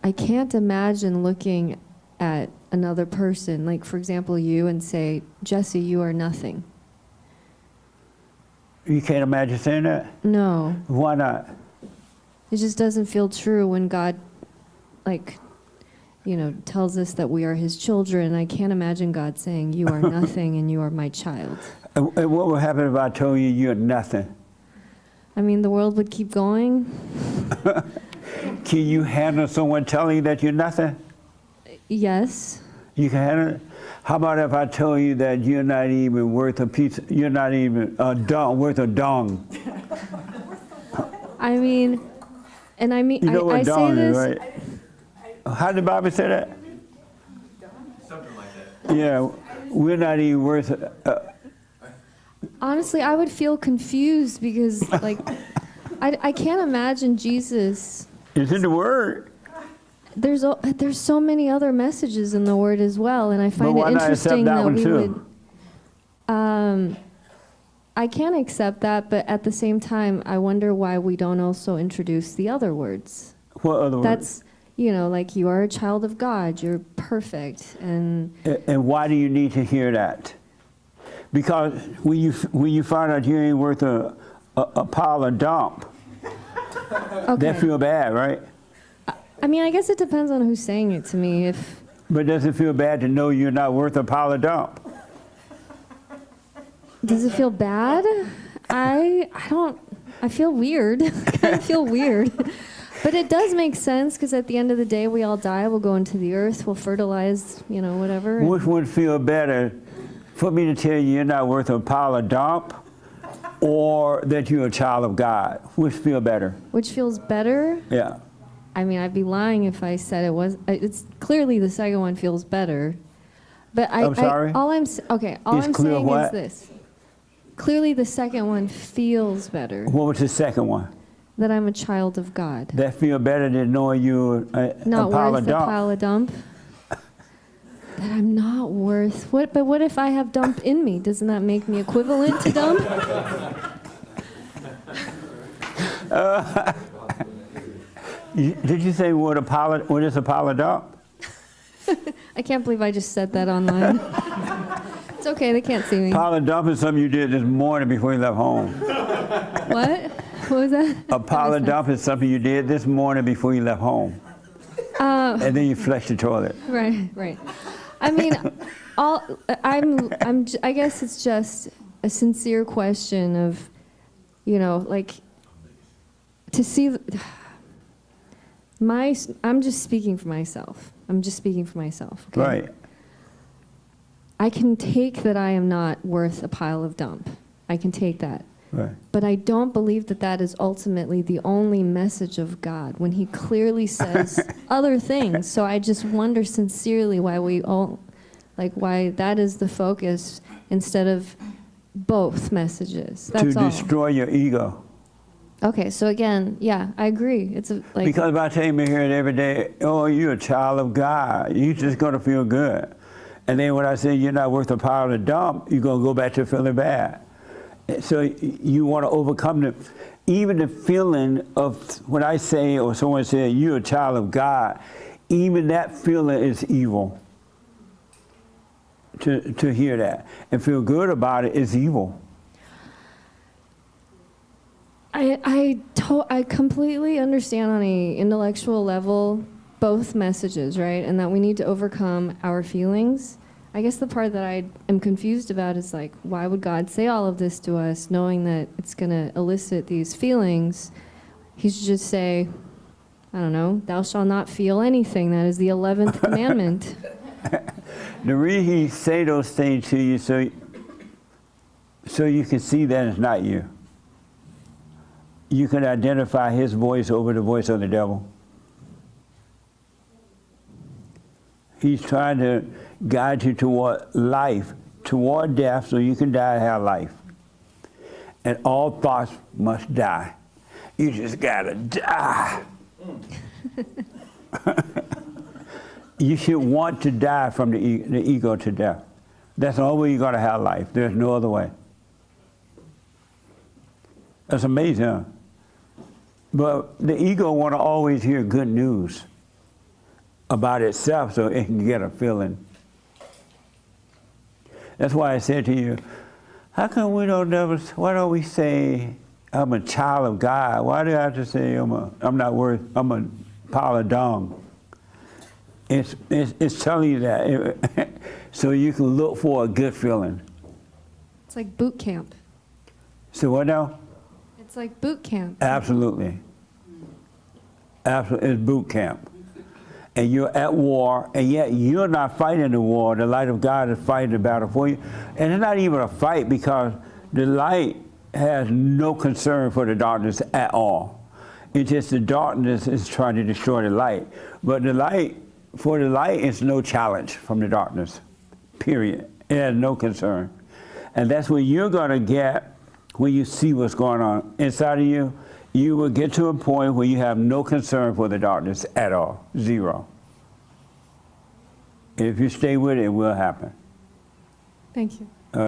I can't imagine looking at another person, like for example you, and say, Jesse, you are nothing. You can't imagine saying that? No. Why not? It just doesn't feel true when God, like, tells us that we are his children. I can't imagine God saying, you are nothing and you are my child. And what would happen if I told you you're nothing? I mean, the world would keep going. Can you handle someone telling you that you're nothing? Yes. You can handle it? How about if I told you that you're not even worth a piece, you're not even worth a dong? I mean, you know what I say dong this. is, right? How did the Bible say that? Something like that. Yeah, we're not even worth. Honestly, I would feel confused because, like, I can't imagine Jesus. It's in the Word. There's so many other messages in the Word as well, and I find it interesting that we too? would. I can accept that, but at the same time, I wonder why we don't also introduce the other words. What other words? That's, like you are a child of God, you're perfect, and why do you need to hear that? Because when you find out you ain't worth a pile of dump, okay. that feel bad, right? I mean, I guess it depends on who's saying it to me. But does it feel bad to know you're not worth a pile of dump? Does it feel bad? I feel weird. I kind of feel weird. But it does make sense because at the end of the day, we all die. We'll go into the earth. We'll fertilize, whatever. Which would feel better, for me to tell you you're not worth a pile of dump, or that you're a child of God? Which feel better? Which feels better? Yeah. I mean, I'd be lying if I said it was. It's clearly the second one feels better. But I'm sorry? all I'm saying what? is this. Clearly the second one feels better. What was the second one? That I'm a child of God. That feel better than knowing you're Not a pile worth of a dump? pile of dump. That I'm not worth. But what if I have dump in me? Doesn't that make me equivalent to dump? Did you say what is a pile of dump? I can't believe I just said that online. It's okay, they can't see me. Pile of dump is something you did this morning before you left home. What? What was that? A pile of dump is something you did this morning before you left home. And then you flushed the toilet. Right. I mean, I guess it's just a sincere question of, like, to see. I'm just speaking for myself. Okay? Right. I can take that I am not worth a pile of dump. I can take that. Right. But I don't believe that is ultimately the only message of God when he clearly says other things. So I just wonder sincerely why that is the focus instead of both messages. That's to all. Destroy your ego. Okay, so again, yeah, I agree. It's because if I tell me here every day, oh, you're a child of God, you're just going to feel good. And then when I say you're not worth a pile of dump, you're going to go back to feeling bad. So you want to overcome even the feeling of when I say or someone says you're a child of God, even that feeling is evil. To hear that and feel good about it is evil. I completely understand on an intellectual level both messages, right? And that we need to overcome our feelings. I guess the part that I am confused about is like, why would God say all of this to us knowing that it's going to elicit these feelings? He should just say, I don't know, thou shalt not feel anything. That is the 11th commandment. The reason he say those things to you so you can see that it's not you. You can identify his voice over the voice of the devil. He's trying to guide you toward life, toward death, so you can die and have life. And all thoughts must die. You just gotta die. You should want to die from the ego to death. That's the only way you're gonna have life. There's no other way. That's amazing, huh? But the ego want to always hear good news. about itself so it can get a feeling. That's why I said to you, how come we don't never, why don't we say, I'm a child of God? Why do I have to say I'm a pile of dung? It's telling you that so you can look for a good feeling. It's like boot camp. So what now? It's like boot camp. Absolutely. Absolutely, it's boot camp. And you're at war, and yet you're not fighting the war. The light of God is fighting the battle for you. And it's not even a fight because the light has no concern for the darkness at all. It's just the darkness is trying to destroy the light. But the light, for the light, it's no challenge from the darkness, period. It has no concern. And that's what you're going to get when you see what's going on inside of you. You will get to a point where you have no concern for the darkness at all, zero. If you stay with it, it will happen. Thank you.